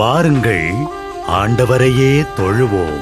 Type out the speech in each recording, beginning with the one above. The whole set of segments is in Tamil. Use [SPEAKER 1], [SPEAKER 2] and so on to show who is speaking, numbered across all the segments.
[SPEAKER 1] வாருங்கள், ஆண்டவரையே தொழுவோம்.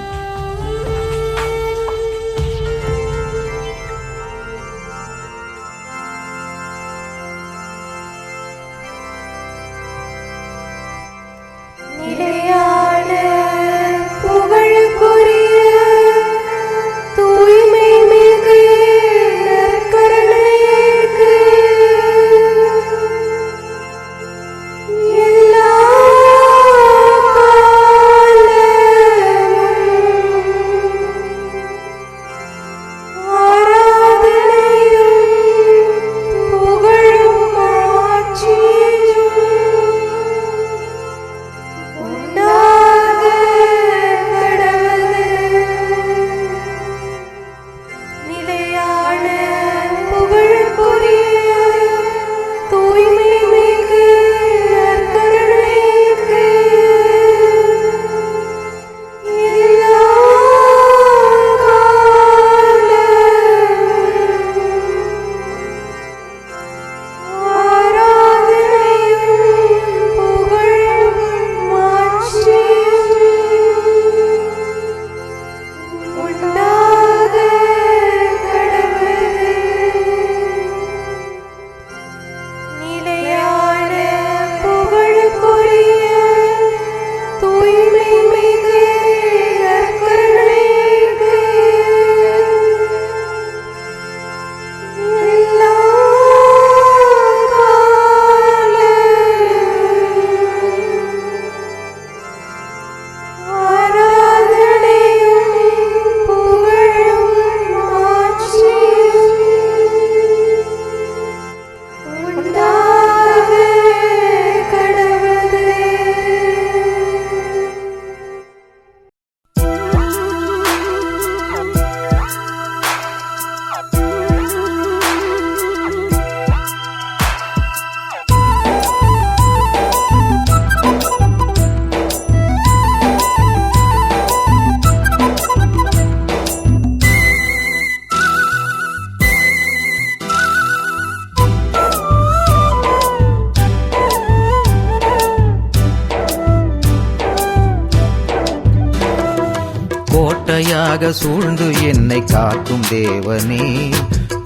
[SPEAKER 2] கோட்டையாக சூழ்ந்து என்னை காக்கும் தேவனே,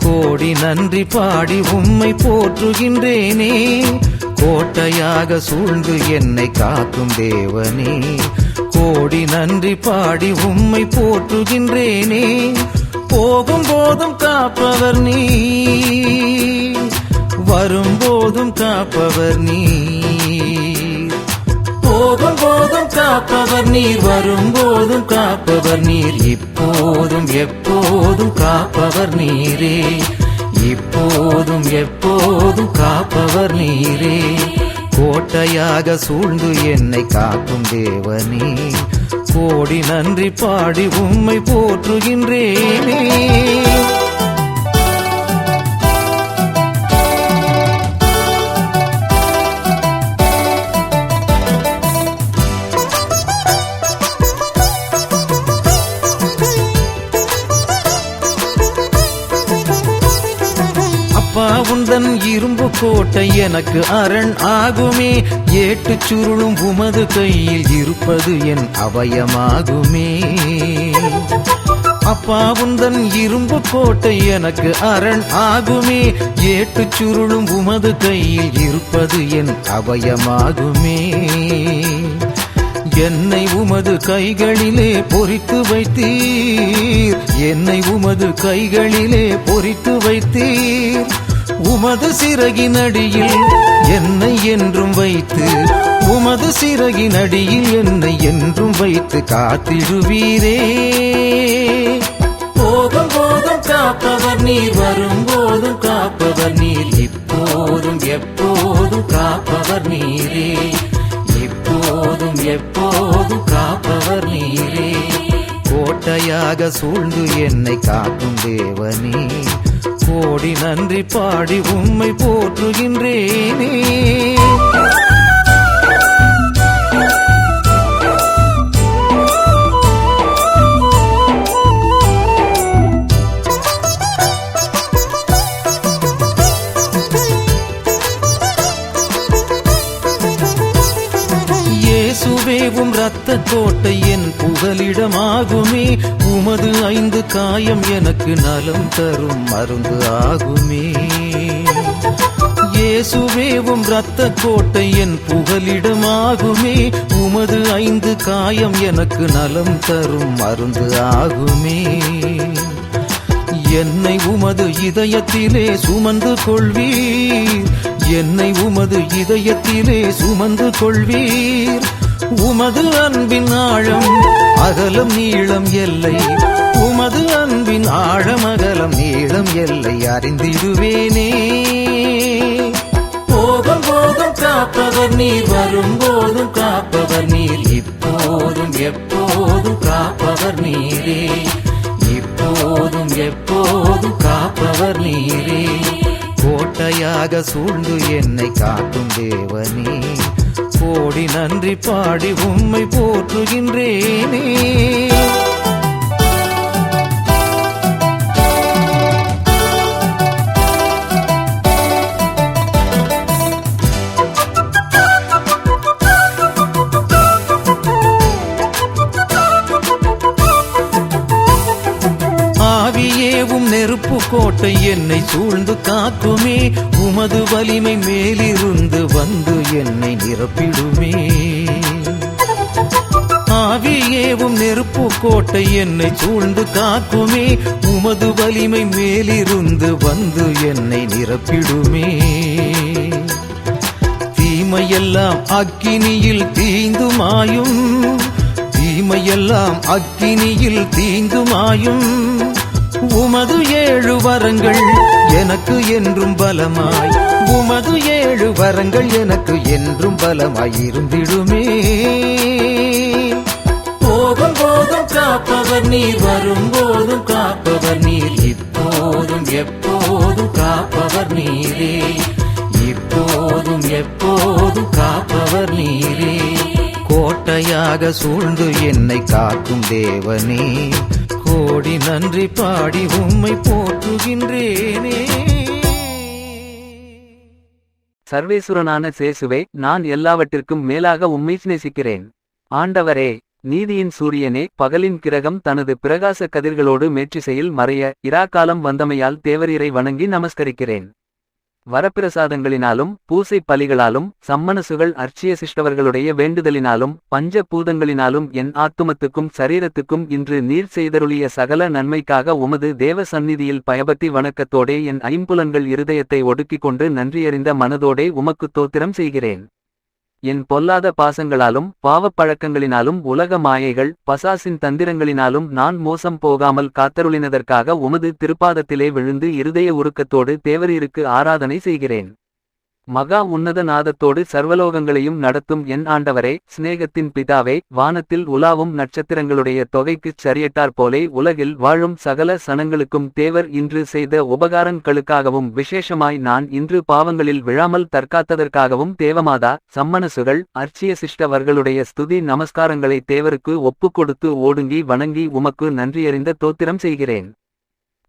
[SPEAKER 2] கோடி நன்றி பாடி உம்மை போற்றுகின்றேனே. கோட்டையாக சூழ்ந்து என்னை காக்கும் தேவனே, கோடி நன்றி பாடி உம்மை போற்றுகின்றேனே. போகும் போதும் காப்பவர் நீ, வரும்போதும் காப்பவர் நீ. போகும் போதும் காப்பவர் நீர், வரும்போதும் காப்பவர் நீர். இப்போதும் எப்போதும் காப்பவர் நீரே, இப்போதும் எப்போதும் காப்பவர் நீரே. கோட்டையாக சூழ்ந்து என்னை காக்கும் தேவனே, கோடி நன்றி பாடி உம்மை போற்றுகின்றேனே. அப்பா உந்தன் இரும்பு கோட்டை எனக்கு அரண் ஆகுமே, ஏட்டுச் சுருளும் உமது கையில் இருப்பது என் அபயமாகுமே. அப்பா உந்தன் இரும்பு கோட்டை எனக்கு அரண் ஆகுமே, ஏட்டுச் சுருளும் உமது கையில் இருப்பது என் அபயமாகுமே. என்னை உமது கைகளிலே பொறித்து வைத்தீர், என்னை உமது கைகளிலே பொறித்து வைத்தீர். உமது சிறகின் அடியில் என்னை என்றும் வைத்து, உமது சிறகின் அடியில் என்னை என்றும் வைத்து காத்திடுவீரே. போகும் போதும் காப்பவர் நீர், வரும்போதும் காப்பவர் நீர். இப்போதும் எப்போதும் காப்பவர் நீரே, இப்போதும் எப்போதும் காப்பவர் நீரே. கோட்டையாக சூழ்ந்து என்னை காக்கும் தேவனே, கோடி நன்றி பாடி உம்மை போற்றுகின்றேனே. இயேசுவே மேவும் இரத்த கோட்டை என் புகலிடமாகுமே. உமது 5 காயம் எனக்கு நலம் தரும் மருந்து ஆகுமே. இயேசுவேவும் இரத்த கோட்டை என் புகலிடமாகுமே. உமது 5 காயம் எனக்கு நலம் தரும் மருந்து ஆகுமே. என்னை உமது இதயத்திலே சுமந்து கொள்வீர், என்னை உமது இதயத்திலே சுமந்து கொள்வீர். உமது அன்பின் ஆழம் அகலம் நீளம் எல்லை, உமது அன்பின் ஆழம் அகலம் நீளம் எல்லை அறிந்திடுவேனே. போதும் போதும் காப்பவர் நீர், வரும்போதும் காப்பவர் நீர், இப்போதும் எப்போதும் காப்பவர் நீரே, இப்போதும் எப்போதும் காப்பவர் நீரே. கோட்டையாக சூழ்ந்து என்னை காக்கும் தேவனே, கோடி நன்றி பாடி உம்மை போற்றுகின்றேனே. ஆவியேவும் நெருப்பு கோட்டை என்னை சூழ்ந்து காக்குமே. உமது வலிமை மேலிருந்து வந்து என்னை நிரப்பிடுமே. ஆவியேவும் நெருப்பு கோட்டை என்னை சூழ்ந்து காக்குமே. உமது வலிமை மேலிருந்து வந்து என்னை நிரப்பிடுமே. தீமையெல்லாம் அக்கினியில் தீந்துமாயும், தீமையெல்லாம் அக்கினியில் தீந்துமாயும். உமது 7 வரங்கள் எனக்கு என்றும் பலமாய், உமது 7 வரங்கள் எனக்கு என்றும் பலமாய் இருந்திடுமே. போகும் போதும் காப்பவர் நீர், வரும்போதும் காப்பவர் நீர், இப்போதும் எப்போதும் காப்பவர் நீரே, இப்போதும் எப்போதும் காப்பவர் நீரே. கோட்டையாக சூழ்ந்து என்னை காக்கும் தேவனே, கோடி நன்றி பாடி உம்மை போற்றுகின்றேனே.
[SPEAKER 3] சர்வேசுரனான சேசுவே, நான் எல்லாவற்றிற்கும் மேலாக உம்மை நேசிக்கிறேன். ஆண்டவரே, நீதியின் சூரியனே, பகலின் கிரகம் தனது பிரகாச கதிர்களோடு மேற்றிசையில் மறைய இராக்காலம் வந்தமையால் தேவரீரை வணங்கி நமஸ்கரிக்கிறேன். வரப்பிரசாதங்களினாலும் பூசை பலிகளாலும் சம்மனசுகள் அர்ச்சிய சிஷ்டவர்களுடைய வேண்டுதலினாலும் பஞ்ச பூதங்களினாலும் என் ஆத்துமத்துக்கும் சரீரத்துக்கும் இன்று நீர் செய்தருளிய சகல நன்மைக்காக உமது தேவ சந்நிதியில் பயபக்தி வணக்கத்தோடே என் ஐம்புலன்கள் இருதயத்தை ஒடுக்கிக் கொண்டு நன்றியறிந்த மனதோடே உமக்கு தோத்திரம் செய்கிறேன். என் பொல்லாத பாசங்களாலும் பாவப் பழக்கங்களினாலும் உலக மாயைகள் பசாசின் தந்திரங்களினாலும் நான் மோசம் போகாமல் காத்தருளினதற்காக உமது திருப்பாதத்திலே விழுந்து இருதய உருக்கத்தோடு தேவரீருக்கு ஆராதனை செய்கிறேன். மகா உன்னத நாதத்தோடு சர்வலோகங்களையும் நடத்தும் என் ஆண்டவரே, சிநேகத்தின் பிதாவே, வானத்தில் உலாவும் நட்சத்திரங்களுடைய தொகைக்குச் சரியட்டார் போலே உலகில் வாழும் சகல சனங்களுக்கும் தேவர் இன்று செய்த உபகாரங்களுக்காகவும் விசேஷமாய் நான் இன்று பாவங்களில் விழாமல் தற்காத்ததற்காகவும் தேவமாதா சம்மனசுகள் அர்ச்சிய சிஷ்டவர்களுடைய ஸ்துதி நமஸ்காரங்களை தேவருக்கு ஒப்புக் கொடுத்து ஓடுங்கி வணங்கி உமக்கு நன்றியறிந்த தோத்திரம் செய்கிறேன்.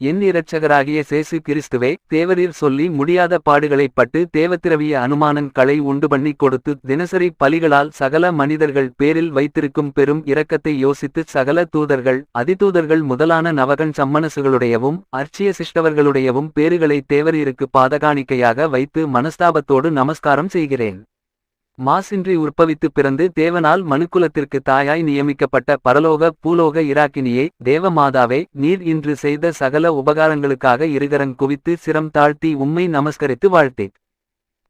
[SPEAKER 3] என் இரட்சகராகிய சேசு கிறிஸ்துவே, தேவரீர் சொல்லி முடியாத பாடுகளைப் பட்டு தேவத்திரவிய அனுமானன் களை உண்டு பண்ணி கொடுத்து தினசரி பலிகளால் சகல மனிதர்கள் பேரில் வைத்திருக்கும் பெரும் இரக்கத்தை யோசித்து சகல தூதர்கள் அதிதூதர்கள் முதலான நவகன் சம்மனசுகளுடையவும் அர்ச்சிய சிஷ்டவர்களுடையவும் பேறுகளை தேவரீருக்கு பாதகாணிக்கையாக வைத்து மனஸ்தாபத்தோடு நமஸ்காரம் செய்கிறேன். மாசின்றி உற்பவித்து பிறந்து தேவனால் மனுக்குலத்திற்கு தாயாய் நியமிக்கப்பட்ட பரலோக பூலோக இராக்கினியே, தேவமாதாவே, நீர் இன்று செய்த சகல உபகாரங்களுக்காக இருகரங் குவித்து சிரம் தாழ்த்தி உம்மை நமஸ்கரித்து வாழ்த்தித்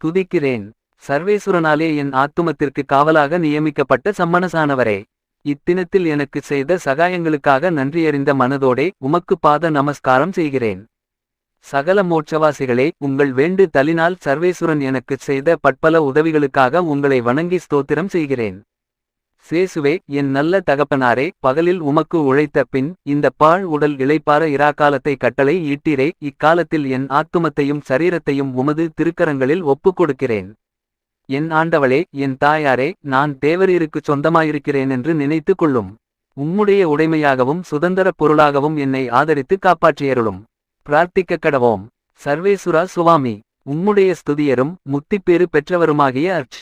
[SPEAKER 3] துதிக்கிறேன். சர்வேசுரனாலே என் ஆத்துமத்திற்கு காவலாக நியமிக்கப்பட்ட சம்மனசானவரே, இத்தினத்தில் எனக்கு செய்த சகாயங்களுக்காக நன்றியறிந்த மனதோடே உமக்கு பாத நமஸ்காரம் செய்கிறேன். சகல மோட்சவாசிகளே, உங்கள் வேண்டு தலினால் சர்வேசுரன் எனக்குச் செய்த பட்பல உதவிகளுக்காக உங்களை வணங்கி ஸ்தோத்திரம் செய்கிறேன். சேசுவே, என் நல்ல தகப்பனாரே, பகலில் உமக்கு உழைத்த பின் இந்த பாழ் உடல் இளைப்பாற இராக்காலத்தை கட்டளை ஈட்டீரே. இக்காலத்தில் என் ஆத்துமத்தையும் சரீரத்தையும் உமது திருக்கரங்களில் ஒப்புக் கொடுக்கிறேன். என் ஆண்டவளே, என் தாயாரே, நான் தேவரீருக்குச் சொந்தமாயிருக்கிறேன் என்று நினைத்து கொள்ளும். உம்முடைய உடைமையாகவும் சுதந்திரப் பொருளாகவும் என்னை ஆதரித்து காப்பாற்றியருளும். பிரார்த்திக்க கடவோம். சர்வேசுரா சுவாமி, உம்முடைய ஸ்துதியரும் முத்திப்பேறு பெற்றவருமாகிய அர்ச்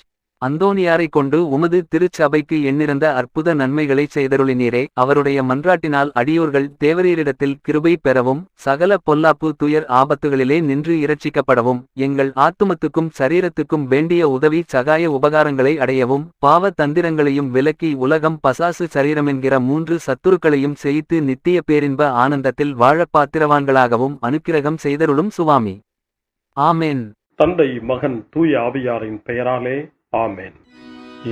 [SPEAKER 3] அந்தோனியாரைக் கொண்டு உமது திருச்சபைக்கு எண்ணிறந்த அற்புத நன்மைகளைச் செய்தருளினீரே. அவருடைய மன்றாட்டினால் அடியோர்கள் தேவரீரிடத்தில் கிருபை பெறவும் சகல பொல்லாப்பு துயர் ஆபத்துகளிலே நின்று இரட்சிக்கப்படவும் எங்கள் ஆத்துமத்துக்கும் சரீரத்துக்கும் வேண்டிய உதவி சகாய உபகாரங்களை அடையவும் பாவ தந்திரங்களையும் விலக்கி உலகம் பசாசு சரீரமென்கிற 3 சத்துருக்களையும் செய்து நித்திய பேரின்ப ஆனந்தத்தில் வாழப் பாத்திரவான்களாகவும் அனுக்கிரகம் செய்தருளும் சுவாமி. ஆமென்.
[SPEAKER 4] தந்தை மகன் தூய ஆவியாரின் பெயராலே ஆமென்.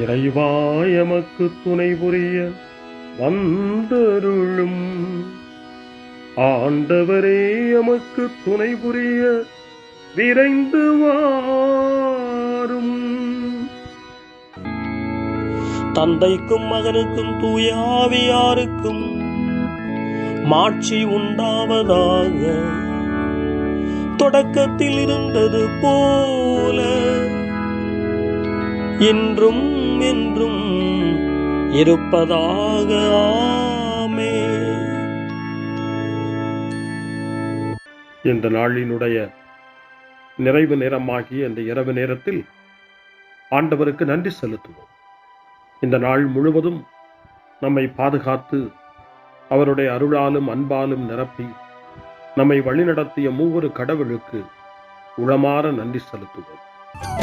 [SPEAKER 4] இறைவா எமக்கு துணை புரிய வந்தருளும். ஆண்டவரே எமக்கு துணை புரிய விரைந்து வாரும்.
[SPEAKER 5] தந்தைக்கும் மகனுக்கும் தூய ஆவியாருக்கும் மாட்சி உண்டாவதாக. தொடக்கத்தில் இருந்தது போல இன்றும் என்றும் இருப்பதாக. ஆமென்.
[SPEAKER 4] இந்த நாளினுடைய நிறைவு நேரமாகிய இந்த இரவு நேரத்தில் ஆண்டவருக்கு நன்றி செலுத்துவோம். இந்த நாள் முழுவதும் நம்மை பாதுகாத்து அவருடைய அருளாலும் அன்பாலும் நிரப்பி நம்மை வழிநடத்திய மூவரு கடவுளுக்கு உளமாற நன்றி செலுத்துவோம்.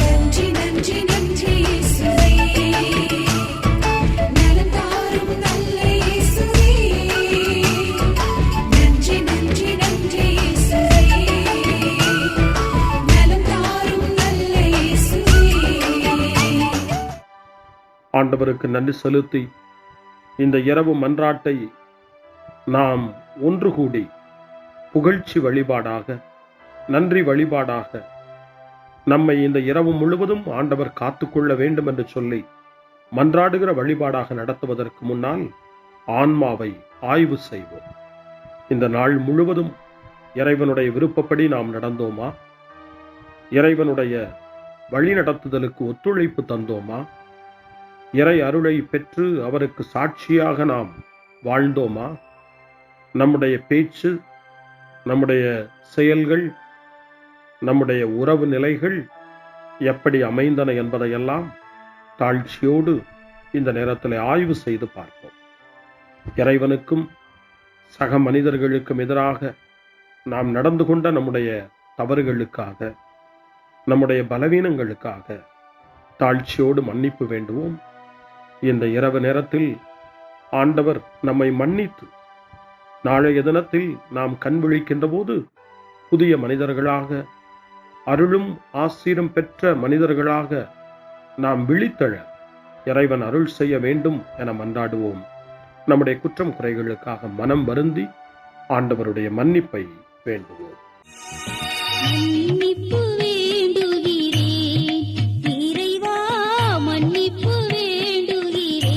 [SPEAKER 6] நன்றி நன்றி நன்றி இயேசுவே, நலம் தாரும் நல்ல இயேசுவே. நன்றி நன்றி நன்றி இயேசுவே, நலம் தாரும் நல்ல இயேசுவே.
[SPEAKER 4] ஆண்டவருக்கு நன்றி செலுத்தி இந்த இரவு மன்றாட்டை நாம் ஒன்று கூடி புகழ்ச்சி வழிபாடாக நன்றி வழிபாடாக நம்மை இந்த இரவு முழுவதும் ஆண்டவர் காத்துக்கொள்ள வேண்டும் என்று சொல்லி மன்றாடுகிற வழிபாடாக நடத்துவதற்கு முன்னால் ஆன்மாவை ஆய்வு செய்வோம். இந்த நாள் முழுவதும் இறைவனுடைய விருப்பப்படி நாம் நடந்தோமா? இறைவனுடைய வழி நடத்துதலுக்கு ஒத்துழைப்பு தந்தோமா? இறை அருளை பெற்று அவருக்கு சாட்சியாக நாம் வாழ்ந்தோமா? நம்முடைய பேச்சு, நம்முடைய செயல்கள், நம்முடைய உறவு நிலைகள் எப்படி அமைந்தன என்பதையெல்லாம் தாழ்ச்சியோடு இந்த நேரத்தில் ஆய்வு செய்து பார்ப்போம். இறைவனுக்கும் சக மனிதர்களுக்கும் எதிராக நாம் நடந்து கொண்ட நம்முடைய தவறுகளுக்காக, நம்முடைய பலவீனங்களுக்காக தாழ்ச்சியோடு மன்னிப்பு வேண்டுவோம். இந்த இரவு நேரத்தில் ஆண்டவர் நம்மை மன்னித்து நாளைய தினத்தில் நாம் கண் விழிக்கின்ற போது புதிய மனிதர்களாக, அருளும் ஆசீரும் பெற்ற மனிதர்களாக நாம் விழித்தெழ இறைவன் அருள் செய்ய வேண்டும் என மன்றாடுவோம். நம்முடைய குற்றம் குறைகளுக்காக மனம் வருந்தி ஆண்டவருடைய மன்னிப்பை வேண்டுவோம்.
[SPEAKER 6] மன்னிப்பு வேண்டுகிறேன் இறைவா, மன்னிப்பு வேண்டுகிறேன்.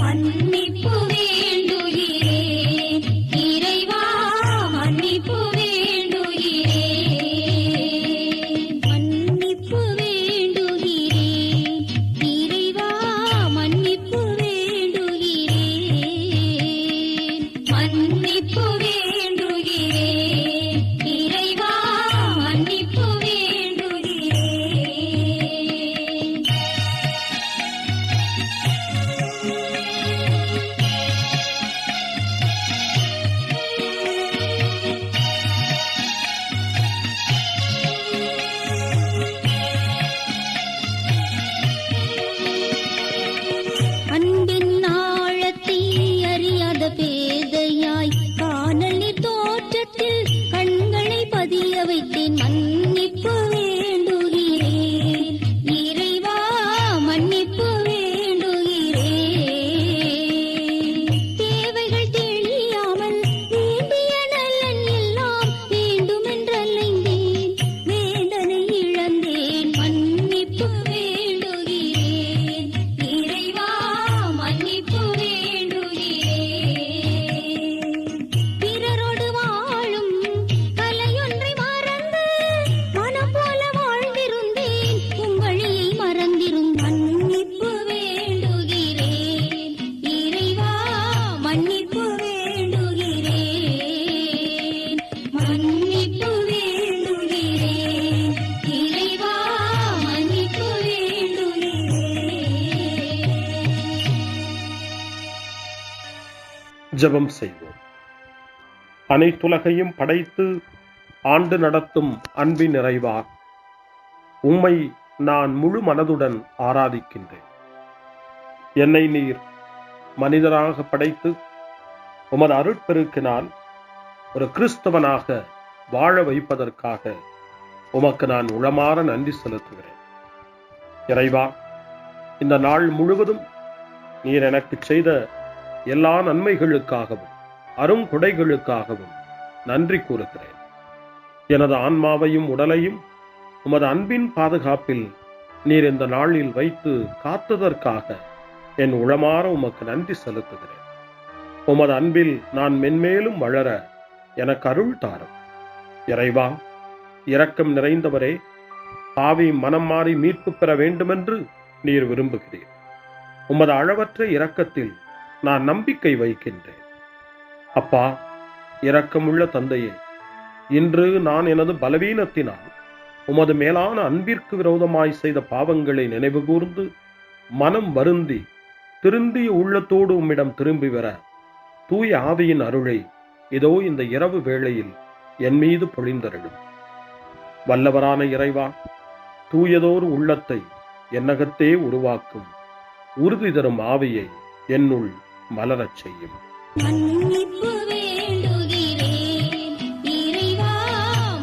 [SPEAKER 6] மன்னிப்பு வேண்டுகிறேன் இறைவா, மன்னிப்பு வேண்டுகிறேன். மன்னிப்பு வேண்டுகிறேன் இறைவா, மன்னிப்பு வேண்டுகிறேன். மன்னிப்பு வேண்டுகிறேன் இறைவா,
[SPEAKER 4] ஜெபம் செய்வோம். அனைத்துலகையும் படைத்து ஆண்டு நடத்தும் அன்பின் நிறைவா, உம்மை நான் முழு மனதுடன் ஆராதிக்கின்றேன். என்னை நீர் மனிதராக படைத்து உமது அருட்பெருக்கினால் ஒரு கிறிஸ்தவனாக வாழ வைப்பதற்காக உமக்கு நான் உளமாற நன்றி செலுத்துகிறேன். இறைவா, இந்த நாள் முழுவதும் நீர் எனக்கு செய்த எல்லா நன்மைகளுக்காகவும் அருங்கொடைகளுக்காகவும் நன்றி கூறுகிறேன். எனது ஆன்மாவையும் உடலையும் உமது அன்பின் பாதுகாப்பில் நீர் இந்த நாளில் வைத்து காத்ததற்காக என் உளமாற உமக்கு நன்றி செலுத்துகிறேன். உமது அன்பில் நான் மென்மேலும் வளர எனக்கு அருள் தாரும். இறைவா, இரக்கம் நிறைந்தவரே, பாவி மனம் மாறி மீட்பு பெற வேண்டுமென்று நீர் விரும்புகிறீர். உமது அளவற்ற இரக்கத்தில் நான் நம்பிக்கை வைக்கின்றேன். அப்பா, இரக்கமுள்ள தந்தையே, இன்று நான் எனது பலவீனத்தினால் உமது மேலான அன்பிற்கு விரோதமாய் செய்த பாவங்களை நினைவுகூர்ந்து மனம் வருந்தி திருந்திய உள்ளத்தோடு உம்மிடம் திரும்பி வர தூய ஆவியின் அருளை இதோ இந்த இரவு வேளையில் என் மீது பொழிந்தருளும். வல்லவரான இறைவா, தூயதோர் உள்ளத்தை என்னகத்தே உருவாக்கும் உறுதி தரும் ஆவியை என்னுள் மலரச் செய்யும்.
[SPEAKER 6] மன்னிப்பு வேண்டுகிறேன் இறைவா,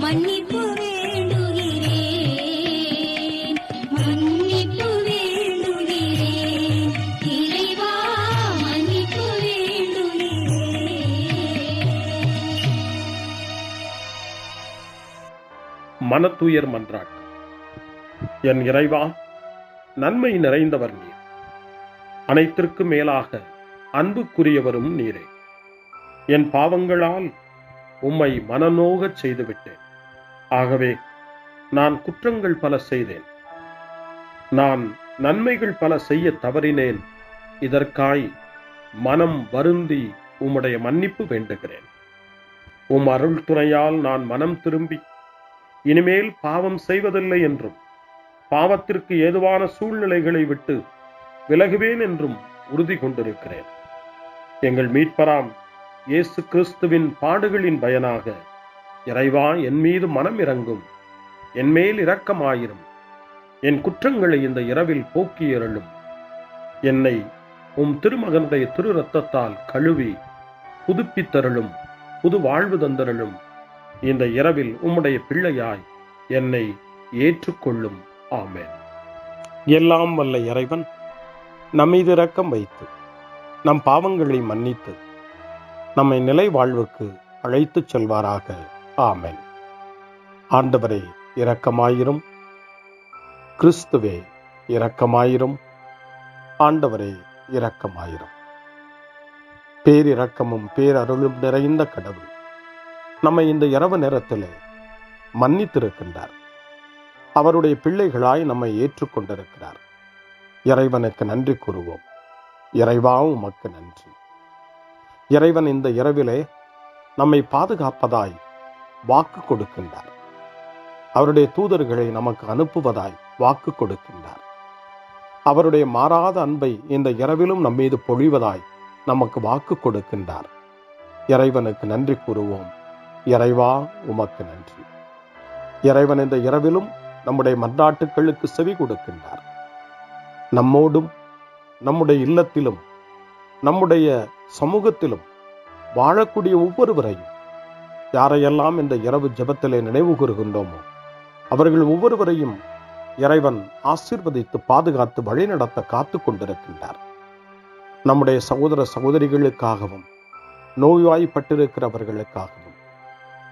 [SPEAKER 6] மன்னிப்பு வேண்டுகிறேன், மன்னிப்பு வேண்டுகிறேன் இறைவா, மன்னிப்பு வேண்டுகிறேன்.
[SPEAKER 4] மனத்துயர் மன்றாட்டு. என் இறைவா, நன்மை நிறைந்தவர் நீர், அனைத்திற்கும் மேலாக அன்புக்குரியவரும் நீரே. என் பாவங்களால் உம்மை மனநோகச் செய்துவிட்டேன். ஆகவே நான் குற்றங்கள் பல செய்தேன். நான் நன்மைகள் பல செய்ய தவறினேன். இதற்காய் மனம் வருந்தி உம்முடைய மன்னிப்பு வேண்டுகிறேன். உம் அருள் துணையால் நான் மனம் திரும்பி இனிமேல் பாவம் செய்வதில்லை என்றும் பாவத்திற்கு ஏதுவான சூழ்நிலைகளை விட்டு விலகுவேன் என்றும் உறுதி கொண்டிருக்கிறேன். எங்கள் மீட்பராம் இயேசு கிறிஸ்துவின் பாடுகளின் பயனாக இறைவா, என் மீது மனம் இறங்கும், என் மேல் இரக்கமாயிரும். என் குற்றங்களை இந்த இரவில் போக்கியருளும். என்னை உம் திருமகனுடைய திரு இரத்தத்தால் கழுவி புதுப்பித்தருளும், புது வாழ்வு தந்தருளும். இந்த இரவில் உம்முடைய பிள்ளையாய் என்னை ஏற்றுக்கொள்ளும். ஆமென். எல்லாம் வல்ல இறைவன் நம்மீது இரக்கம் வைத்து நம் பாவங்களை மன்னித்து நம்மை நிலை வாழ்வுக்கு அழைத்துச் செல்வாராக. ஆமென். ஆண்டவரே இரக்கமாயிரும். கிறிஸ்துவே இரக்கமாயிரும். ஆண்டவரே இரக்கமாயிரும். பேரிரக்கமும் பேரருளும் நிறைந்த கடவுள் நம்மை இந்த இரவு நேரத்திலே மன்னித்திருக்கின்றார். அவருடைய பிள்ளைகளாய் நம்மை ஏற்றுக்கொண்டிருக்கிறார். இறைவனுக்கு நன்றி கூறுவோம். இறைவா, உமக்கு நன்றி. இறைவன் இந்த இரவிலே நம்மை பாதுகாப்பதாய் வாக்கு கொடுக்கின்றார். அவருடைய தூதர்களை நமக்கு அனுப்புவதாய் வாக்கு கொடுக்கின்றார். அவருடைய மாறாத அன்பை இந்த இரவிலும் நம்மீது பொழிவதாய் நமக்கு வாக்கு கொடுக்கின்றார். இறைவனுக்கு நன்றி கூறுவோம். இறைவா, உமக்கு நன்றி. இறைவன் இந்த இரவிலும் நம்முடைய மன்றாட்டுக்களுக்கு செவி கொடுக்கின்றார். நம்மோடும் நம்முடைய இல்லத்திலும் நம்முடைய சமூகத்திலும் வாழக்கூடிய ஒவ்வொருவரையும், யாரையெல்லாம் இந்த இரவு ஜெபத்திலே நினைவு கூறுகின்றோமோ அவர்கள் ஒவ்வொருவரையும் இறைவன் ஆசீர்வதித்து பாதுகாத்து வழிநடத்த காத்து கொண்டிருக்கின்றார். நம்முடைய சகோதர சகோதரிகளுக்காகவும் நோய்வாய்ப்பட்டிருக்கிறவர்களுக்காகவும்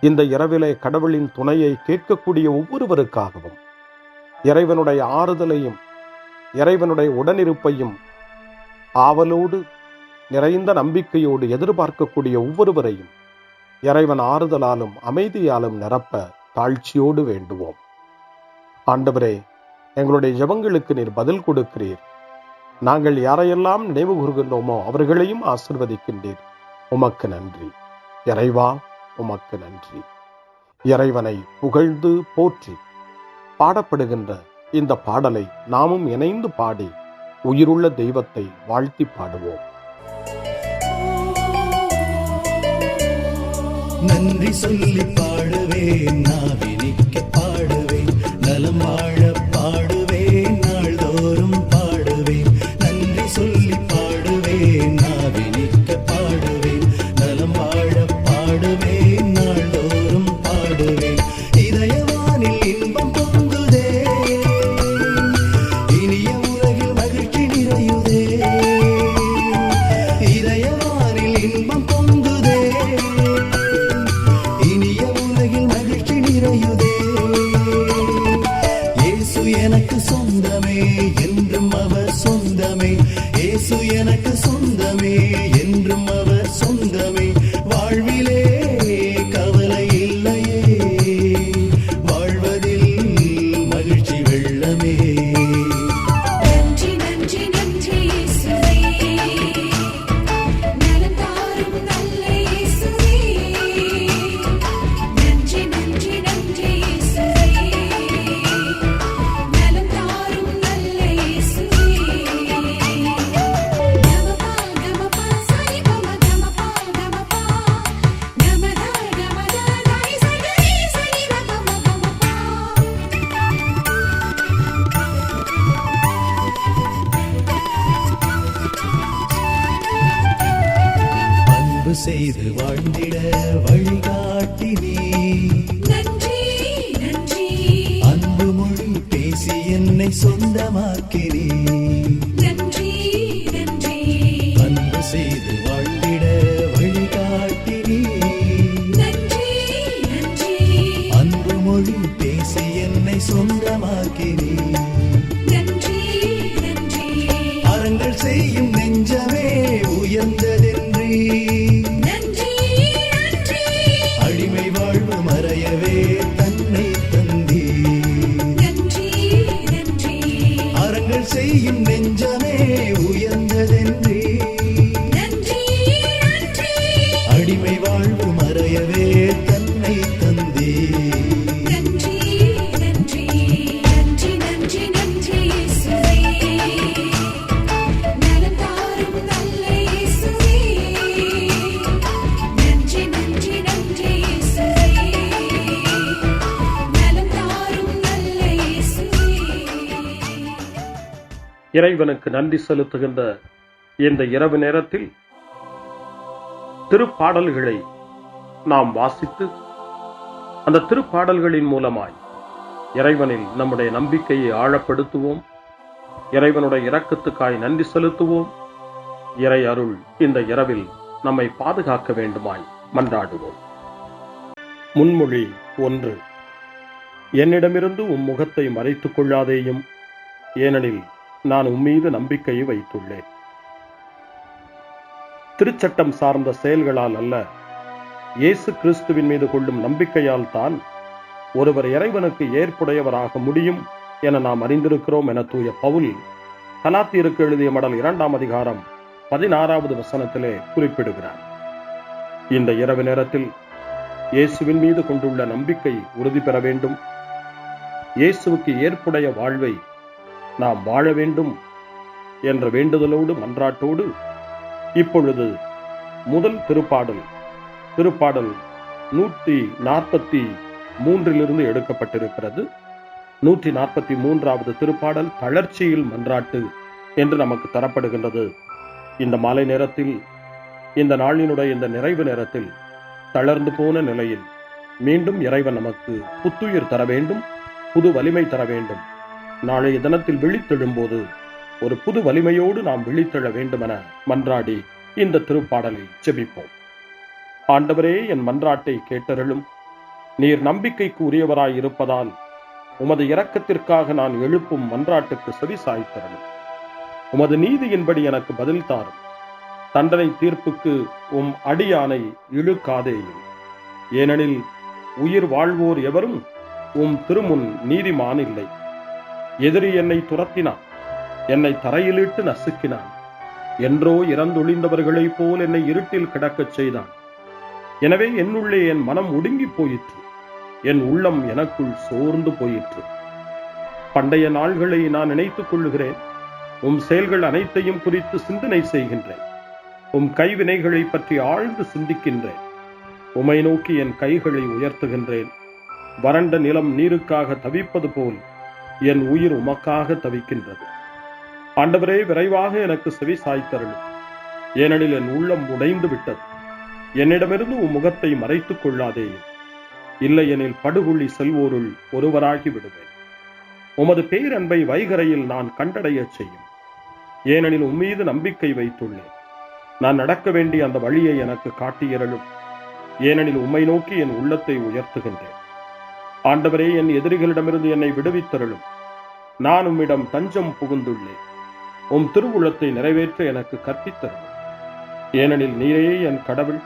[SPEAKER 4] இந்த இரவிலே கடவுளின் துணையை கேட்கக்கூடிய ஒவ்வொருவருக்காகவும் இறைவனுடைய ஆறுதலையும் இறைவனுடைய உடனிருப்பையும் ஆவலோடு நிறைந்த நம்பிக்கையோடு எதிர்பார்க்கக்கூடிய ஒவ்வொருவரையும் இறைவன் ஆறுதலாலும் அமைதியாலும் நிரப்ப தாழ்ச்சியோடு வேண்டுவோம். ஆண்டவரே, எங்களுடைய ஜெபங்களுக்கு நீர் பதில் கொடுக்கிறீர். நாங்கள் யாரையெல்லாம் நினைவு கூறுகின்றோமோ அவர்களையும் ஆசீர்வதிக்கின்றீர். உமக்கு நன்றி. இறைவா, உமக்கு நன்றி. இறைவனை புகழ்ந்து போற்றி பாடப்படுகின்ற இந்த பாடலை நாமும் இணைந்து பாடி உயிருள்ள தெய்வத்தை வாழ்த்தி பாடுவோம்.
[SPEAKER 7] நன்றி சொல்லி பாடுவேன், நாவினிக்க பாடுவேன், நலம் வாழ பாடுவேன், நாள்தோறும் பாடுவேன். நன்றி சொல்லி பாடுவேன், நாவினிக்க பாடுவேன், நலம் வாழ பாடுவேன், நாள்தோறும் பாடுவேன். இதயவானில் இன்பம் பொங்குதே, இனிய உலகில் மகிழ்ச்சி நிறையுதே. இதயவானில் இன்பம் பொங்குதே, இனிய உலகில் மகிழ்ச்சி நிறையுதே. இயேசு எனக்கு சொந்தமே, என்றும் அவர் சொந்தமே. இயேசு எனக்கு சொந்தமே, என்றும் அவர் சொந்தமே. வாழ்விலே கவலை இல்லையே, வாழ்வதில் மகிழ்ச்சி வெள்ளமே.
[SPEAKER 6] நன்றி நன்றி நன்றி இயேசுவே, நலம் தாரும் நல்ல இயேசுவே. நன்றி நன்றி நன்றி இயேசுவே, நலம் தாரும் நல்ல இயேசுவே. கமபா கமபா சரி கமபா கமபா கமதா கமதா தாய் சரி சரி கமபா.
[SPEAKER 7] அன்பு செய்து வாழ்ந்திட வழிகாட்டி நீ,
[SPEAKER 6] நன்றி நன்றி
[SPEAKER 7] அன்பு மொழி பேசி என்னை சொந்தமாக்கி நீ.
[SPEAKER 6] நன்றி நன்றி
[SPEAKER 7] அன்பு செய்து வாழ்ந்திட வழிகாட்டி நீ,
[SPEAKER 6] நன்றி நன்றி
[SPEAKER 7] அன்பு மொழி பேசி என்னை சொந்தமாக்கி நீ.
[SPEAKER 6] நன்றி நன்றி
[SPEAKER 7] அறங்கள் செய்யும் நெஞ்சமே உயர்ந்ததென்றி,
[SPEAKER 6] நன்றி நன்றி
[SPEAKER 7] அடிமை வாழ்வு மறையவே தன்னை தந்தி.
[SPEAKER 6] நன்றி நன்றி
[SPEAKER 7] அறங்கள் செய்யும் நெஞ்சமே உயர்ந்ததென்றி,
[SPEAKER 6] நன்றி நன்றி
[SPEAKER 7] அடிமை வாழ்வு மறையவே தன்னை தந்தி.
[SPEAKER 6] நன்றி நன்றி நன்றி நன்றி நன்றி இயேசுவே, நலம் தாரும் நல்ல இயேசுவே. நன்றி நன்றி நன்றி இயேசுவே, நலம் தாரும் நல்ல இயேசுவே.
[SPEAKER 4] இறைவனுக்கு நன்றி செலுத்துகின்ற இந்த இரவு நேரத்தில் திருப்பாடல்களை நாம் வாசித்து அந்த திருப்பாடல்களின் மூலமாய் இறைவனில் நம்முடைய நம்பிக்கையை ஆழப்படுத்துவோம். இறைவனுடைய இரக்கத்துக்காய் நன்றி செலுத்துவோம். இறை அருள் இந்த இரவில் நம்மை பாதுகாக்க வேண்டுமாய் மன்றாடுவோம். முன்மொழி 1. என்னிடமிருந்து உம் முகத்தை மறைத்துக் கொள்ளாதேயும், ஏனெனில் நான் உம்மீது நம்பிக்கையை வைத்துள்ளேன். திருச்சட்டம் சார்ந்த செயல்களால் அல்ல, இயேசு கிறிஸ்துவின் மீது கொள்ளும் நம்பிக்கையால் தான் ஒருவர் இறைவனுக்கு ஏற்புடையவராக முடியும் என நாம் அறிந்திருக்கிறோம் என தூய பவுல் கலாத்தியருக்கு எழுதிய மடல் 2ஆம் அதிகாரம் 16வது வசனத்திலே குறிப்பிடுகிறார். இந்த இரவு நேரத்தில் இயேசுவின் மீது கொண்டுள்ள நம்பிக்கை உறுதி பெற வேண்டும். இயேசுவுக்கு ஏற்புடைய வாழ்வை நாம் வாழ வேண்டும் என்ற வேண்டுதலோடு மன்றாட்டோடு இப்பொழுது முதல் திருப்பாடல் 143 எடுக்கப்பட்டிருக்கிறது. 143வது திருப்பாடல் தளர்ச்சியில் மன்றாட்டு என்று நமக்கு தரப்படுகின்றது. இந்த மாலை நேரத்தில், இந்த நாளினுடைய இந்த நிறைவு நேரத்தில் தளர்ந்து போன நிலையில் மீண்டும் இறைவன் நமக்கு புத்துயிர் தர வேண்டும், புது வலிமை தர வேண்டும். நாளைய தினத்தில் விழித்தெழும்போது ஒரு புது வலிமையோடு நாம் விழித்தெழ வேண்டும் என மன்றாடி இந்த திருப்பாடலை ஜெபிப்போம். ஆண்டவரே, என் மன்றாட்டை கேட்டருளும். நீர் நம்பிக்கைக்கு உரியவராய் இருப்பதால் உமது இரக்கத்திற்காக நான் எழுப்பும் மன்றாட்டுக்கு செவி சாய்த்தருளும். உமது நீதியின்படி எனக்கு பதில் தாரும். தண்டனை தீர்ப்புக்கு உம் அடியானை இழுக்காதேயும். ஏனெனில் உயிர் வாழ்வோர் எவரும் உம் திருமுன் நீதிமான் இல்லை. எதிரி என்னை துரத்தினான், என்னை தரையிலிட்டு நசுக்கினான். என்றோ இறந்தொழிந்தவர்களைப் போல் என்னை இருட்டில் கிடக்கச் செய்தான். எனவே என்னுள்ளே என் மனம் ஒடுங்கி போயிற்று, என் உள்ளம் எனக்குள் சோர்ந்து போயிற்று. பண்டைய நாள்களை நான் நினைத்துக் கொள்ளுகிறேன். உம் செயல்கள் அனைத்தையும் குறித்து சிந்தனை செய்கின்றேன். உம் கைவினைகளை பற்றி ஆழ்ந்து சிந்திக்கின்றேன். உமை நோக்கி என் கைகளை உயர்த்துகின்றேன். வறண்ட நிலம் நீருக்காக தவிப்பது போல் என் உயிர் உமக்காக தவிக்கின்றது. ஆண்டவரே, விரைவாக எனக்கு செவி சாய்த்தருளும். ஏனெனில் என் உள்ளம் உடைந்து விட்டது. என்னிடமிருந்து உம் முகத்தை மறைத்துக் கொள்ளாதேயும். இல்லையெனில் படுகொள்ளி செல்வோருள் ஒருவராகி விடுவேன். உமது பேரன்பை வைகரையில் நான் கண்டடையச் செய்யும். ஏனெனில் உம்மீது நம்பிக்கை வைத்துள்ளேன். நான் நடக்க வேண்டிய அந்த வழியை எனக்கு காட்டியருளும். ஏனெனில் உம்மை நோக்கி என் உள்ளத்தை உயர்த்துகின்றேன். ஆண்டவரே, என் எதிரிகளிடமிருந்து என்னை விடுவித்தருளும். நான் உம்மிடம் தஞ்சம் புகுந்துள்ளேன். உம் திருவுள்ளத்தை நிறைவேற்ற எனக்கு கற்பித்தருளும். ஏனெனில் நீரே என் கடவுள்.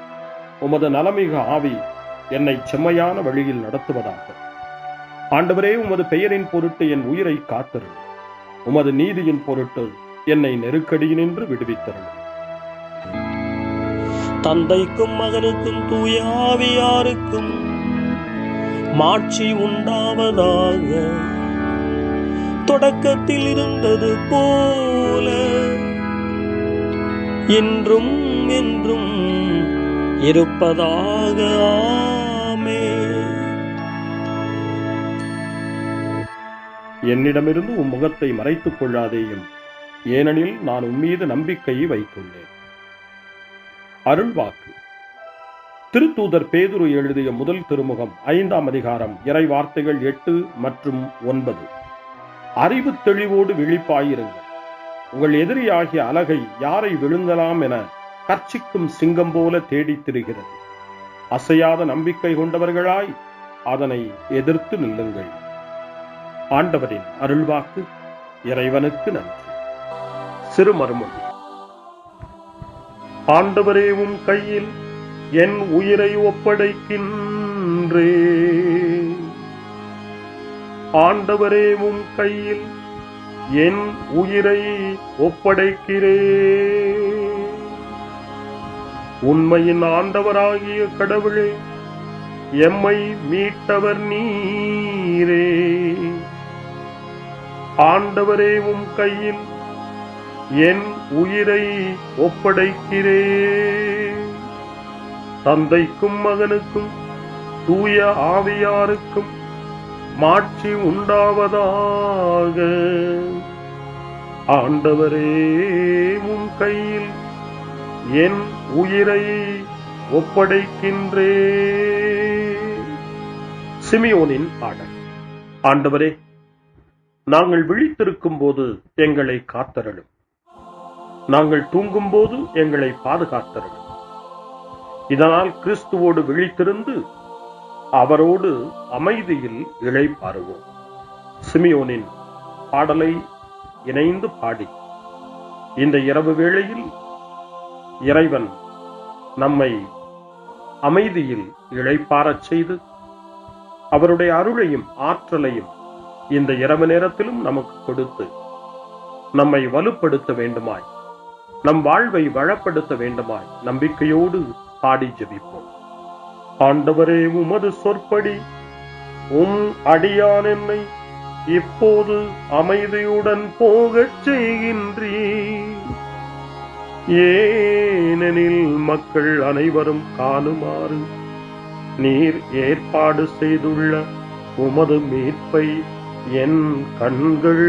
[SPEAKER 4] உமது நலமிகு ஆவி என்னை செம்மையான வழியில் நடத்துவதாக. ஆண்டவரே, உமது பெயரின் பொருட்டு என் உயிரை காத்தருளும். உமது நீதியின் பொருட்டு என்னை நெருக்கடியினின்று விடுவித்தருளும்.
[SPEAKER 5] தந்தைக்கும் மகனுக்கும் தூய ஆவியாருக்கும் மாட்சி உண்டாவதாக. தொடக்கத்தில் இருந்தது போல இன்றும் என்றும் இருப்பதாக. ஆமென்.
[SPEAKER 4] என்னிடமிருந்து உம் முகத்தை மறைத்துக் கொள்ளாதேயும். ஏனெனில் நான் உம்மீது நம்பிக்கையை வைத்துள்ளேன். அருள்வாக்கு. திருத்தூதர் பேதுரு எழுதிய முதல் திருமுகம் 5ஆம் அதிகாரம் இறை வார்த்தைகள் 8 மற்றும் 9. அறிவு தெளிவோடு விழிப்பாயிருங்கள். உங்கள் எதிரியாகிய அலகை யாரை விழுங்கலாம் என கர்ச்சிக்கும் சிங்கம் போல தேடித் திரிகிறது. அசையாத நம்பிக்கை கொண்டவர்களாய் அதனை எதிர்த்து நில்லுங்கள். ஆண்டவரின் அருள்வாக்கு. இறைவனுக்கு நன்றி. சிறுமருமொழி. ஆண்டவரே, உம் கையில் என் உயிரை ஒப்படைக்கின்றே. ஆண்டவரே, உம் கையில் என் உயிரை ஒப்படைக்கிறே. உண்மையின் ஆண்டவராகிய கடவுளே, எம்மை மீட்டவர் நீரே. ஆண்டவரே, உம் கையில் என் உயிரை ஒப்படைக்கிறே. தந்தைக்கும் மகனுக்கும் தூய ஆவியாருக்கும் மாட்சி உண்டாவதாக. ஆண்டவரே, உம் கையில் என் உயிரை ஒப்படைக்கின்றே. சிமியோனின் பாடல். ஆண்டவரே, நாங்கள் விழித்திருக்கும் போது எங்களை காத்தருளும். நாங்கள் தூங்கும் போது எங்களை பாதுகாத்தருளும். இதனால் கிறிஸ்துவோடு விழித்திருந்து அவரோடு அமைதியில் இளைப்பாறுவோம். சிமியோனின் பாடலை இணைந்து பாடி இந்த இரவு வேளையில் இறைவன் நம்மை அமைதியில் இளைப்பாறச் செய்து அவருடைய அருளையும் ஆற்றலையும் இந்த இரவு நேரத்திலும் நமக்கு கொடுத்து நம்மை வலுப்படுத்த வேண்டுமாய், நம் வாழ்வை வளப்படுத்த வேண்டுமாய் நம்பிக்கையோடு பாடி ஜெபிப்போம். ஆண்டவரே, உமது சொற்படி உம் அடியான் என்னை இப்போது அமைதியுடன் போகச் செய்கின்றீர். ஏனெனில் மக்கள் அனைவரும் காணுமாறு நீர் ஏற்பாடு செய்துள்ள உமது மீட்பை என் கண்கள்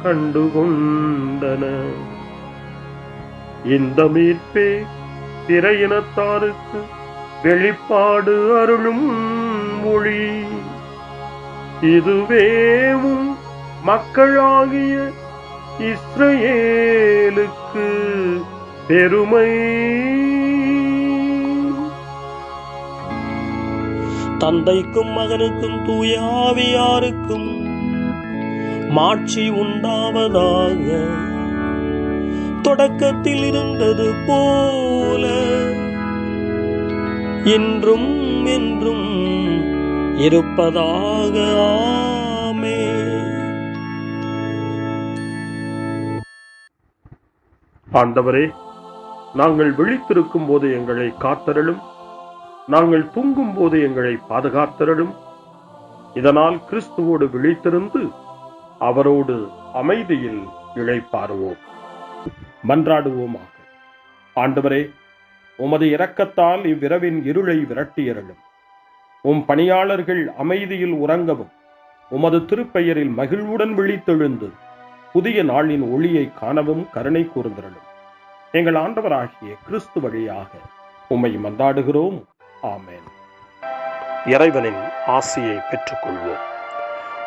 [SPEAKER 4] கண்டுகொண்டன. இந்த மீட்பே பிற இனத்தாருக்கு வெளிப்பாடு அருளும் மொழி. இதுவேவும் மக்களாகிய இஸ்ரவேலுக்கு பெருமை.
[SPEAKER 5] தந்தைக்கும் மகனுக்கும் தூய ஆவியாருக்கும் மாட்சி உண்டாவதாக. தொடக்கத்தில் இருந்தது போல இன்றும் என்றும் இருப்பதாக. ஆமென்.
[SPEAKER 4] ஆண்டவரே, நாங்கள் விழித்திருக்கும் போது எங்களை காத்தருளும். நாங்கள் தூங்கும் போது எங்களை பாதுகாத்தருளும். இதனால் கிறிஸ்துவோடு விழித்திருந்து அவரோடு அமைதியில் இளைப்பாறுவோம். மன்றாடுவோமாக. ஆண்டவரே, உமது இரக்கத்தால் இவ்விரவின் இருளை விரட்டியருளும். உம் பணியாளர்கள் அமைதியில் உறங்கவும் உமது திருப்பெயரில் மகிழ்வுடன் விழித்தெழுந்து புதிய நாளின் ஒளியை காணவும் கருணை கூர்ந்தருளும். எங்கள் ஆண்டவராகிய கிறிஸ்து வழியாக உம்மை மன்றாடுகிறோம். ஆமென்.
[SPEAKER 8] இறைவனின் ஆசியை பெற்றுக்கொள்வோம்.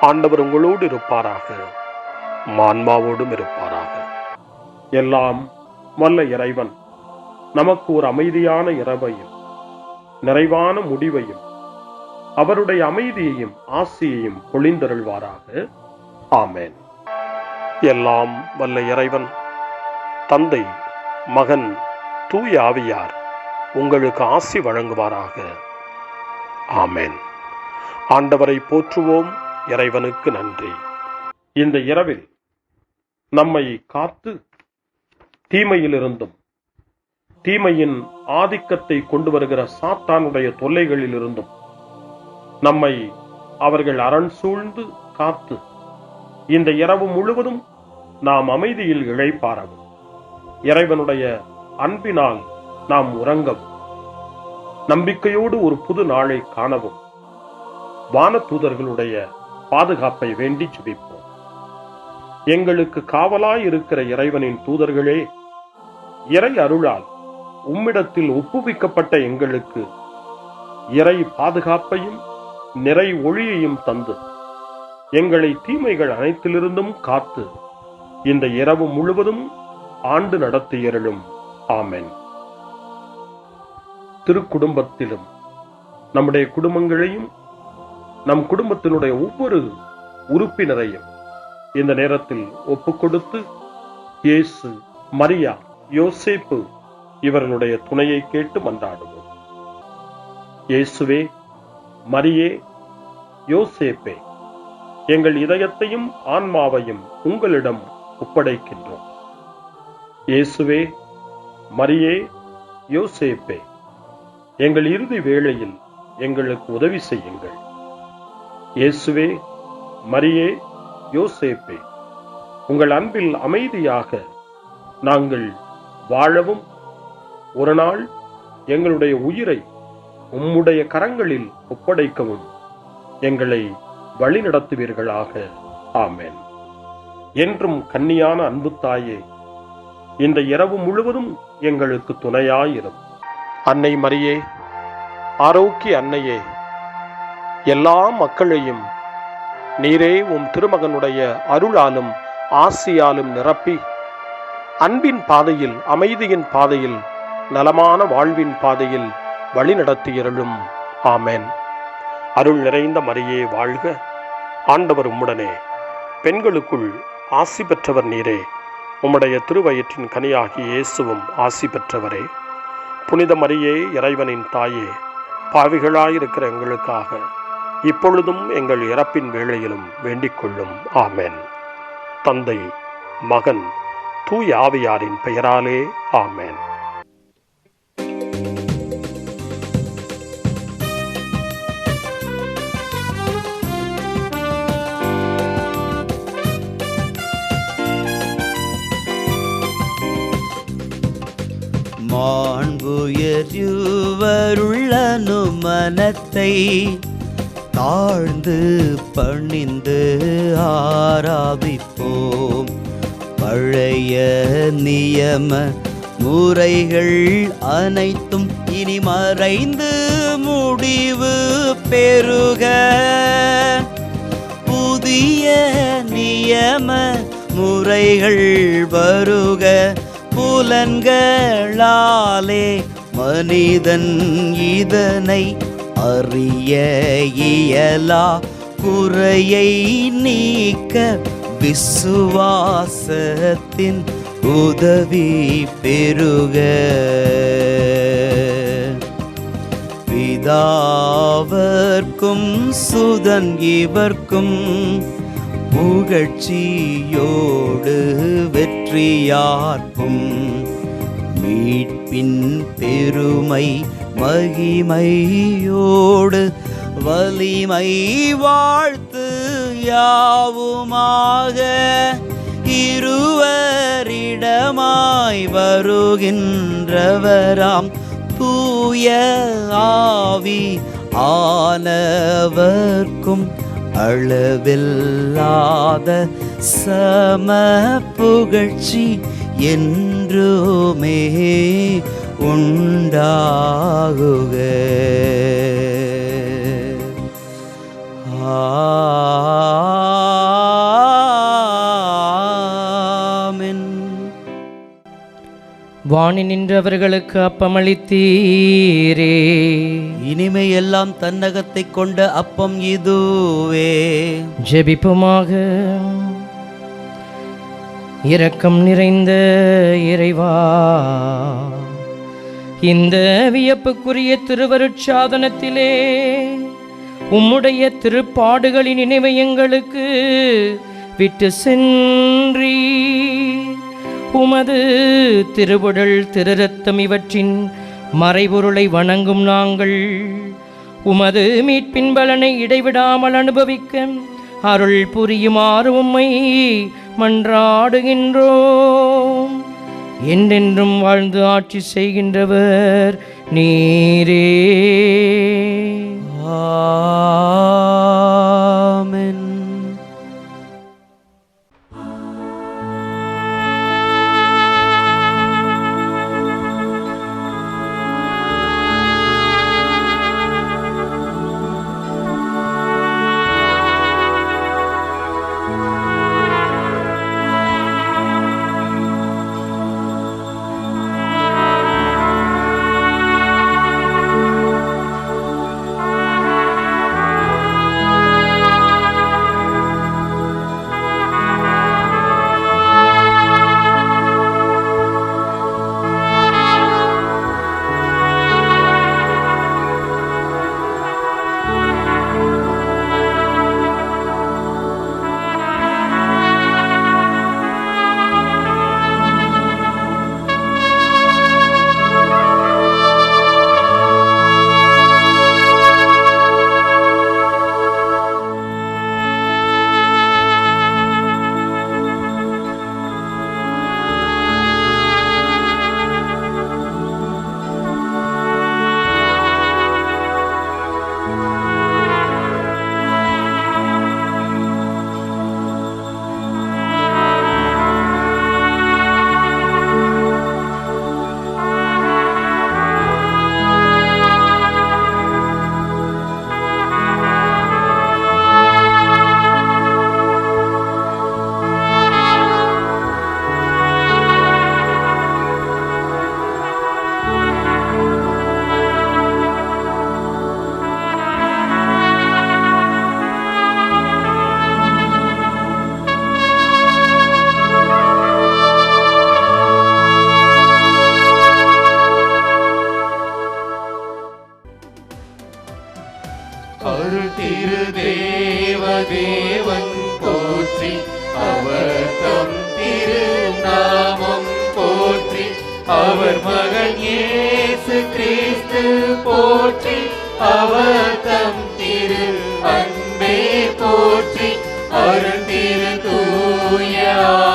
[SPEAKER 8] ஆண்டவர் உங்களோடு இருப்பாராக, ஆன்மாவோடும் இருப்பாராக.
[SPEAKER 4] எல்லாம் வல்ல இறைவன் நமக்கு ஒரு அமைதியான இரவையும் நிறைவான முடிவையும் அவருடைய அமைதியையும் ஆசியையும் பொழிந்தருள்வாராக. ஆமென்.
[SPEAKER 8] எல்லாம் வல்ல இறைவன் தந்தை, மகன், தூய ஆவியார் உங்களுக்கு ஆசி வழங்குவாராக. ஆமென். ஆண்டவரை போற்றுவோம். இறைவனுக்கு நன்றி.
[SPEAKER 4] இந்த இரவில் நம்மை காத்து தீமையிலிருந்தும் தீமையின் ஆதிக்கத்தை கொண்டு வருகிற சாத்தானுடைய தொல்லைகளிலிருந்தும் நம்மை அவர்கள் அரண் சூழ்ந்து காத்து இந்த இரவு முழுவதும் நாம் அமைதியில் இளைப்பாறவும் இறைவனுடைய அன்பினால் நாம் உறங்கவும் நம்பிக்கையோடு ஒரு புது நாளை காணவும் வானதூதர்களுடைய பாதுகாப்பை வேண்டி ஜெபிப்போம். எங்களுக்கு காவலாய் இருக்கிற இறைவனின் தூதர்களே, இறை அருளால் உம்மிடத்தில் ஒப்புவிக்கப்பட்ட எங்களுக்கு இறை பாதுகாப்பையும் நிறை ஒளியையும் தந்து எங்களை தீமைகள் அனைத்திலிருந்தும் காத்து இந்த இரவு முழுவதும் ஆண்டு நடத்தியருளும். ஆமென். திருக்குடும்பத்திலும் நம்முடைய குடும்பங்களையும் நம் குடும்பத்தினுடைய ஒவ்வொரு உறுப்பினரையும் இந்த நேரத்தில் ஒப்புக்கொடுத்து இயேசு, மரியா, யோசேப்பு இவர்களுடைய துணையை கேட்டு மன்றாடுவோம். இயேசுவே, மரியே, யோசேப்பே, எங்கள் இதயத்தையும் ஆன்மாவையும் உங்களிடம் ஒப்படைக்கின்றோம். இயேசுவே, மரியே, யோசேப்பே, எங்கள் இறுதி வேளையில் எங்களுக்கு உதவி செய்யுங்கள். இயேசுவே, மரியே, யோசேப்பே, உங்கள் அன்பில் அமைதியாக நாங்கள் வாழவும் ஒரு நாள் எங்களுடைய உயிரை உம்முடைய கரங்களில் ஒப்படைக்கவும் எங்களை வழிநடத்துவீர்களாக. ஆமென். என்றும் கன்னியான அன்பு தாயே, இந்த இரவு முழுவதும் எங்களுக்கு துணையாயிரும்.
[SPEAKER 8] அன்னை மரியே, ஆரோக்கிய அன்னையே, எல்லா மக்களையும் நீரே உம் திருமகனுடைய அருளாலும் ஆசியாலும் நிரப்பி அன்பின் பாதையில், அமைதியின் பாதையில், நலமான வாழ்வின் பாதையில் வழிநடத்தியருளும். ஆமென். அருள் நிறைந்த மரியே வாழ்க. ஆண்டவர் உம்முடனே, பெண்களுக்குள் ஆசி பெற்றவர் நீரே. உம்முடைய திருவயிற்றின் கனியாகிய இயேசுவும் ஆசி பெற்றவரே. புனித மரியே, இறைவனின் தாயே, பாவிகளாயிருக்கிற எங்களுக்காக இப்பொழுதும் எங்கள் இறப்பின் வேளையிலும் வேண்டிக் கொள்ளும். ஆமென். தந்தை, மகன், தூய ஆவியாரின் பெயராலே. ஆமென்.
[SPEAKER 7] மாண்புயர்வருள்ளனு மனத்தை தாழ்ந்து பணிந்து ஆராதிப்போம். பழைய நியம முறைகள் அனைத்தும் இனி மறைந்து முடிவு பெறுக. புதிய நியம முறைகள் வருக. புலன்களாலே மனிதன் இதனை அறிய இயலா. குறையை நீக்க விசுவாசத்தின் உதவி பெறுக. பிதாவர்க்கும் சுதன் இவர்க்கும் புகழ்ச்சியோடு வெற்றியார்க்கும் மீட்பின் பெருமை மகிமையோடு வலிமை வாழ்த்து யாவுமாக. இருவரிடமாய் வருகின்றவராம்
[SPEAKER 9] தூய ஆவி ஆனவர்க்கும் அளவில்லாத சம புகழ்ச்சி என்றுமே உண்டாகுக. ஆமென்.
[SPEAKER 10] வாணி நின்றவர்களுக்கு அப்பமளித்தீரே,
[SPEAKER 9] இனிமையெல்லாம் தன்னகத்தை கொண்ட அப்பம் இதுவே.
[SPEAKER 10] ஜெபிப்புமாக. இரக்கம் நிறைந்த இறைவா, இந்த வியப்புக்குரிய திருவருட்சாதனத்திலே உம்முடைய திருப்பாடுகளின் நினைவை எங்களுக்கு விட்டு சென்றீ. உமது திருவுடல் திருரத்தம் இவற்றின் மறைபொருளை வணங்கும் நாங்கள் உமது மீட்பின் பலனை இடைவிடாமல் அனுபவிக்க அருள் புரியுமாறு உம்மை மன்றாடுகின்றோம். என்றென்றும் வாழ்ந்து ஆட்சி செய்கின்றவர் நீரே.
[SPEAKER 9] ஆமென்.
[SPEAKER 2] அருள் திரு தேவன் போற்றி, அவர் தம் திரு நாமம் போற்றி, அவர் மகன் இயேசு கிறிஸ்து போற்றி, அவர் தம் திரு அன்பே போற்றி, அருள் திரு தூய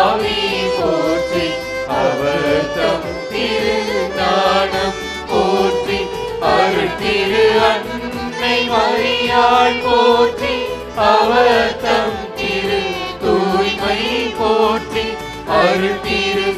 [SPEAKER 2] ஆவி போற்றி, அவர் தம் திரு ஞானம் போற்றி, அருள் திரு அன்னை மரியாள் போற்றி, அவர் தம் திரு தூய்மை போற்றி, அருள் திரு